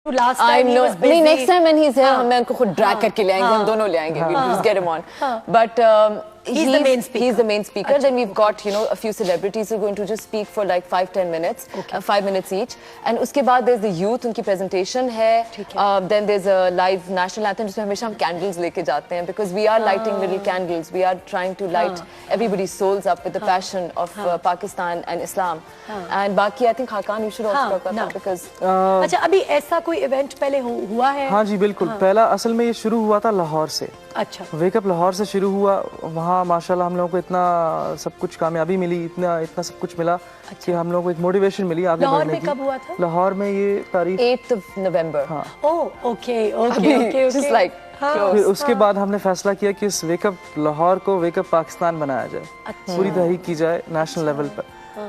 Last time he was busy. नहीं, next time when he's here, मैं उनको खुद ड्रैग करके ले आएंगे, हम दोनों ले आएंगे. We'll just get him on. But he's the main speaker. He's the main speaker. Then we've got, you know, a few celebrities who are going to just speak for like 5-10 minutes, 5 minutes each. And उसके बाद there's the youth, उनकी presentation है. Then there's a live national anthem जिसमें हमेशा हम candles लेके जाते हैं because we are lighting little candles. We are trying to light everybody's souls up with the passion of Pakistan and Islam. And बाकी I think Hakan, you should also talk about that because. अच्छा, अभी ऐसा कोई event पहले हुआ है? हाँ जी बिल्कुल. पहला असल में ये शुरू हुआ था लाहौर से. अच्छा. वेकअप लाहौर से शुरू हुआ. वहाँ माशाल्लाह हम लोगों को इतना सब कुछ कामयाबी मिली, इतना सब कुछ मिला कि हम लोगों को एक मोटिवेशन मिली आगे बढ़ने की. लाहौर में कब हुआ था? लाहौर में ये तारीख 8th of November. हाँ. Oh okay. Just like फिर उसके बाद हमने फैसला किया कि इस वेकअप लाहौर को वेकअप पाकिस्तान बनाया जाए. पूरी तहरीक की जाए नेशनल लेवल पर.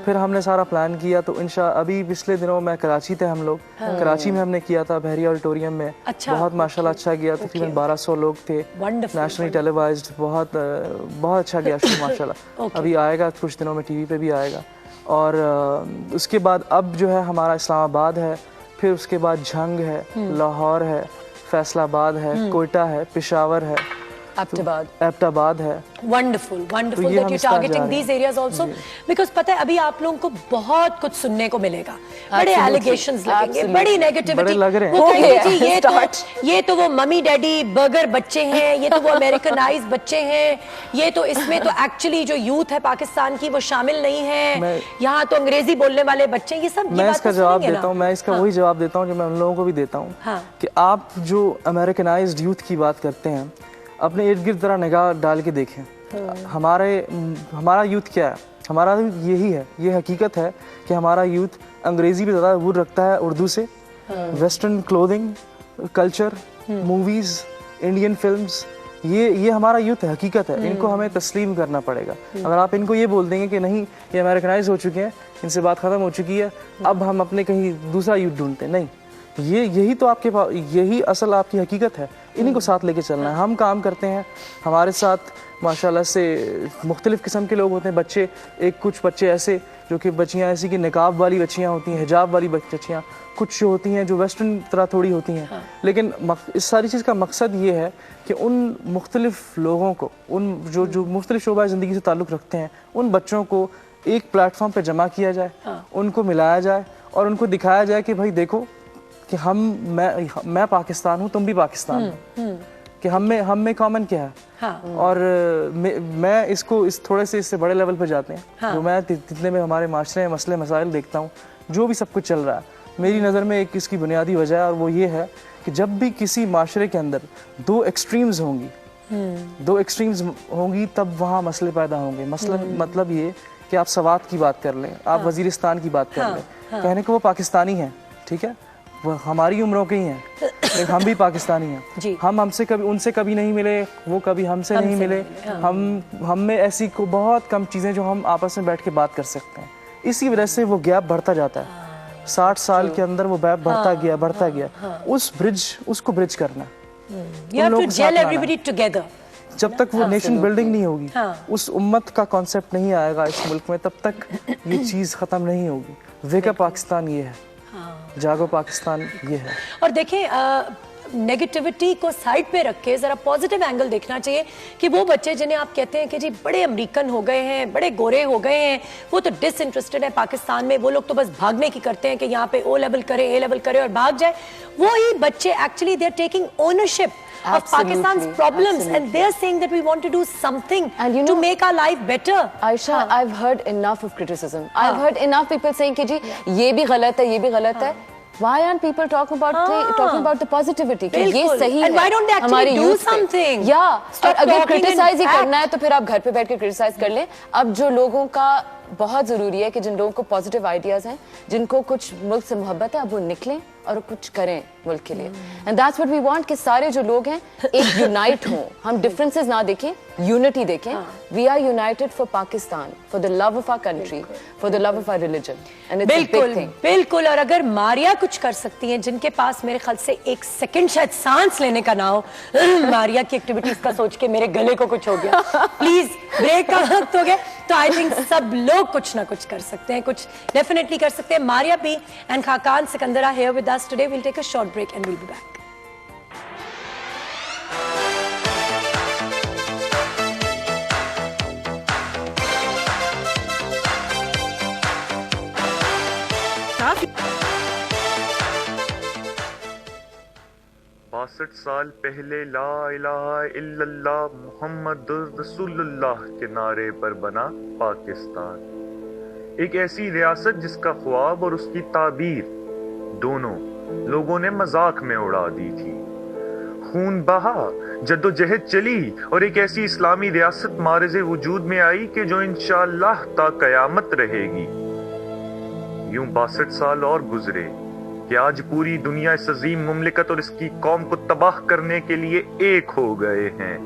फिर हमने सारा प्लान किया तो अभी पिछले दिनों में कराची थे हम लोग. कराची में हमने किया था बहरिया ऑडिटोरियम में. बहुत माशाल्लाह अच्छा गया. तकरीबन 1200 लोग थे. Nationally televised. बहुत अच्छा गया शो माशाल्लाह. अभी आएगा कुछ दिनों में टीवी पे भी आएगा. और उसके बाद अब जो है हमारा इस्लामाबाद है. फिर उसके बाद झंग है, लाहौर है, फैसलाबाद है, कोयटा है, पेशावर है, एबटाबाद है. Wonderful that you're targeting these areas also because पता है अभी आप लोगों को बहुत कुछ सुनने को मिलेगा. बड़े allegations लगेंगे, बड़ी negativity. वो कहेंगे जी ये तो वो मम्मी डैडी बर्गर बच्चे हैं, ये तो वो अमेरिकनाइज्ड बच्चे हैं, ये तो इसमें तो एक्चुअली जो यूथ है पाकिस्तान की वो शामिल नहीं है, यहाँ तो अंग्रेजी बोलने वाले बच्चे. ये सब मैं इसका जवाब देता हूँ. मैं इसका वही जवाब देता हूँ जो मैं उन लोगों को भी देता हूँ कि आप जो अमेरिकनाइज्ड यूथ की बात करते हैं अपने इर्द गिर्द जरा निगाह डाल के देखें. हमारा यूथ क्या है? हमारा यही है, ये हकीकत है कि हमारा यूथ अंग्रेजी पे ज़्यादा वूर रखता है उर्दू से. Western clothing, culture, movies, Indian films, ये हमारा यूथ है, हकीकत है. इनको हमें तस्लीम करना पड़ेगा. अगर आप इनको ये बोल देंगे कि नहीं ये अमेरिकनाइज हो चुके हैं, इनसे बात ख़त्म हो चुकी है, अब हम अपने कहीं दूसरा यूथ ढूंढते हैं, नहीं. यही तो आपके पास, यही असल आपकी हकीकत है. इन्हीं को साथ लेके चलना है. हम काम करते हैं, हमारे साथ माशाल्लाह से मुख्तलिफ़ किस्म के लोग होते हैं. बच्चे कुछ बच्चे ऐसे जो कि बच्चियाँ ऐसी कि निकाब वाली बच्चियाँ होती हैं, हिजाब वाली बच्चियाँ, कुछ जो होती हैं जो वेस्टर्न तरह थोड़ी होती हैं. लेकिन इस सारी चीज़ का मकसद ये है कि उन मुख्तलिफ़ लोगों को, उन जो मुख्तलिफ़ शोबा ज़िंदगी से ताल्लुक़ रखते हैं, उन बच्चों को एक प्लेटफॉर्म पर जमा किया जाए, उनको मिलाया जाए और उनको दिखाया जाए कि भाई देखो कि मैं पाकिस्तान हूँ, तुम भी पाकिस्तान हो, कि हम में कॉमन क्या है. और मैं इसको थोड़े से इससे बड़े लेवल पर जाते हैं. जो मैं जितने में हमारे माशरे में मसले मसाइल देखता हूँ, जो भी सब कुछ चल रहा है, मेरी नज़र में एक इसकी बुनियादी वजह है और वो ये है कि जब भी किसी माशरे के अंदर दो एक्सट्रीम्स होंगी तब वहाँ मसले पैदा होंगे. मतलब ये कि आप सवात की बात कर लें, आप वजीरिस्तान की बात कर लें, कहने को वो पाकिस्तानी हैं, ठीक है, वो हमारी उम्रों के ही हैं, लेकिन हम भी पाकिस्तानी हैं. हम उनसे कभी नहीं मिले, वो कभी हमसे नहीं मिले. हम में ऐसी को बहुत कम चीज़ें जो हम आपस में बैठ के बात कर सकते हैं. इसी वजह से वो गैप बढ़ता जाता है. 60 साल के अंदर वो गैप बढ़ता गया. उसको ब्रिज करना. जब तक वो नेशन बिल्डिंग नहीं होगी, उस उम्मत का कॉन्सेप्ट नहीं आएगा इस मुल्क में, तब तक ये चीज़ ख़त्म नहीं होगी. वेकअप पाकिस्तान ये है, जागो पाकिस्तान ये है. और देखें नेगेटिविटी को साइड पे रख के जरा पॉजिटिव एंगल देखना चाहिए कि वो बच्चे जिन्हें आप कहते हैं कि जी बड़े अमेरिकन हो गए हैं, बड़े गोरे हो गए हैं, वो तो डिसइंटरेस्टेड है पाकिस्तान में, वो लोग तो बस भागने की करते हैं कि यहाँ पे O लेवल करे, A लेवल करे और भाग जाए. वो ही बच्चे actually they are taking ownership of Pakistan's problems and they are saying that we want to do something to make our life better. Aisha, I've heard enough of criticism. I've heard enough people saying कि जी ये भी गलत है, ये भी गलत है. Why aren't people talking about the positivity? कि ये सही है. And why don't they actually do something? और अगर क्रिटिसाइज ही करना है तो फिर आप घर पे बैठ के क्रिटिसाइज कर लें. अब जो लोगों का बहुत जरूरी है कि जिन लोगों को पॉजिटिव आइडियाज हैं, जिनको कुछ मुल्क से मोहब्बत है, अब वो निकलें और कुछ करें मुल्क के लिए. And that's what we want कि सारे जो लोग हैं एक यूनाइट हों. हम डिफरेंसेस ना देखें, यूनिटी देखें. We are united for Pakistan, for the love of our country, for the love of our religion. And it's a big thing. बिल्कुल. और अगर मारिया कुछ कर सकती हैं, जिनके पास मेरे ख्याल से एक सेकंड शायद सांस लेने का ना हो, मारिया की एक्टिविटीज का सोच के मेरे गले को कुछ हो गया. प्लीज ब्रेक का वक्त हो गया. तो आई थिंक सब लोग कुछ ना कुछ कर सकते हैं, कुछ डेफिनेटली कर सकते हैं. मारिया भी and Khaqan Sikandra here with us today. We'll take a short break and we'll be back. बासठ साल पहले ला इलाहा इल्लल्लाह मुहम्मदुर रसूलुल्लाह के नारे पर बना पाकिस्तान, एक ऐसी रियासत जिसका ख्वाब और उसकी ताबीर दोनों लोगों ने मजाक में उड़ा दी थी। खून बहा, जद्दोजहद चली और एक ऐसी इस्लामी रियासत मारिज़े वजूद में आई कि जो इंशाअल्लाह ता कयामत रहेगी। यूं 62 साल और गुजरे कि आज पूरी दुनिया इस अजीम मुमलिकत और इसकी कौम को तबाह करने के लिए एक हो गए हैं,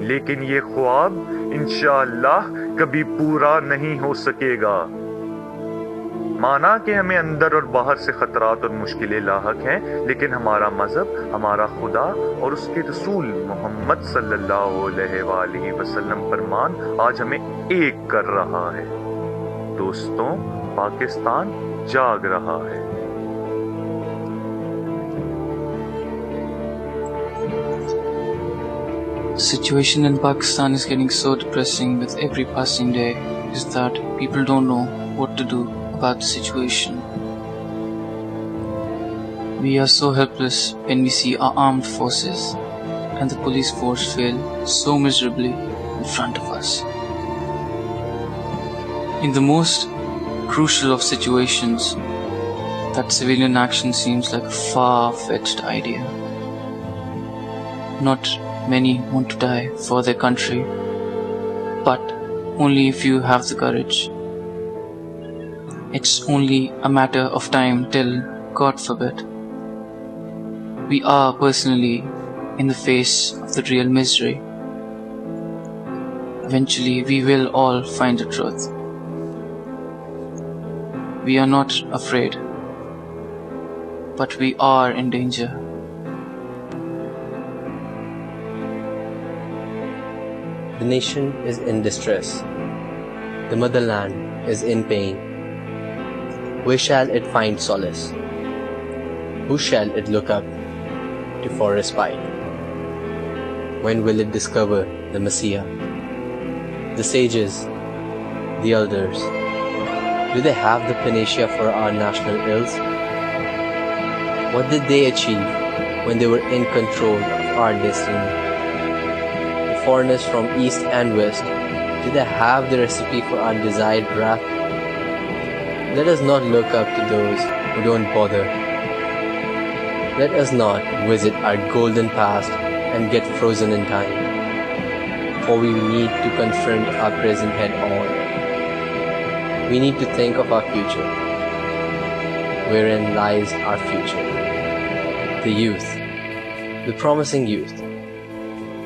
लेकिन ये ख्वाब इंशाअल्लाह कभी पूरा नहीं हो सकेगा। माना कि हमें अंदर और बाहर से खतरात और मुश्किलें लाहक हैं, लेकिन हमारा मजहब, हमारा खुदा और उसके रसूल मोहम्मद सल्लल्लाहु अलैहि वसल्लम फरमान आज हमें एक कर रहा है। दोस्तों, पाकिस्तान जाग रहा है। The situation in Pakistan is getting so depressing with every passing day is that people don't know what to do about the situation. We are so helpless when we see our armed forces and the police force fail so miserably in front of us. In the most crucial of situations, that civilian action seems like a far-fetched idea. Not many want to die for their country, but only if you have the courage. It's only a matter of time till, God forbid, we are personally in the face of the real misery. Eventually, we will all find the truth. We are not afraid, but we are in danger. The nation is in distress. The motherland is in pain. Where shall it find solace? Who shall it look up to for respite? When will it discover the Messiah? The sages, the elders, do they have the panacea for our national ills? What did they achieve when they were in control of our destiny? The foreigners from east and west, do they have the recipe for our desired wrath? Let us not look up to those who don't bother. Let us not visit our golden past and get frozen in time, for we need to confront our present head on. We need to think of our future, wherein lies our future. The youth, the promising youth,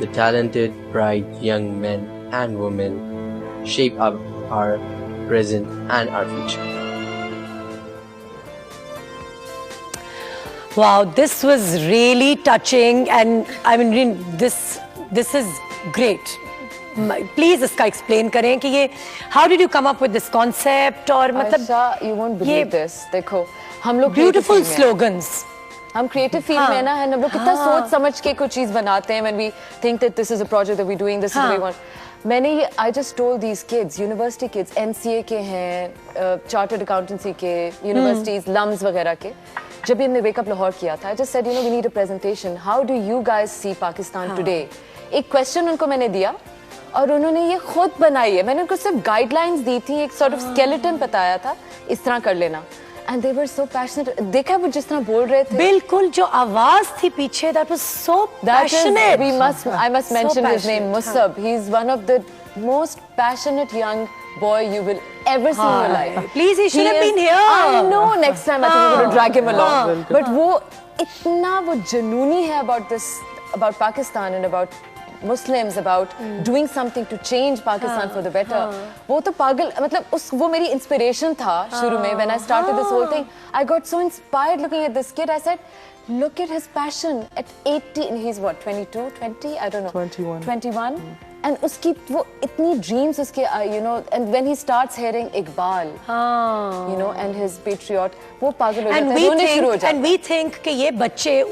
the talented, bright young men and women shape up our present and our future. Wow, this was really touching, and I mean, this is great. Please इसका explain करें कि ये how did you come up with this concept और मतलब Ayesha, you won't believe this. देखो, हम लोग beautiful slogans. हम क्रिएटिव फील्ड में ना है, हम लोग कितना सोच समझ के कुछ चीज बनाते हैं when we think that this is a project that we're doing, this is what we want. मैंने ये I just told these kids, university kids, NCA के हैं, chartered accountancy के, universities, LUMS वगैरह के, जब भी हमने Wake Up Lahore किया था, I just said, you know, we need a presentation. How do you guys see Pakistan today? एक question उनको मैंने दिया और उन्होंने ये खुद बनाई है। मैंने उनको सिर्फ गाइडलाइंस दी थी, एक sort of skeleton बताया था, इस तरह कर लेना। And they were so passionate. देखा वो जिस तरह बोल रहे थे। बिल्कुल जो आवाज थी पीछे, that was so passionate. I must mention his name, Musab. He's one of the most passionate young boy you will ever see in your life. Please, he should have been here. I know. Next time I think we're going to drag him along. But वो इतना वो जनूनी है about this, about Pakistan and about Muslims, about doing something to change Pakistan for the better. वो तो पागल, मतलब वो मेरी inspiration था शुरू में. When I started this whole thing, I got so inspired looking at this kid. I said, look at his passion at 18. He's what, 22, 20? I don't know. 21. And उसकी वो इतनी ड्रीम्स उसके you know and when he starts hearing Iqbal you know and his patriot वो पागल हो जाता है, रोने शुरू हो जाता है। एंड वी थिंक कि ये बच्चे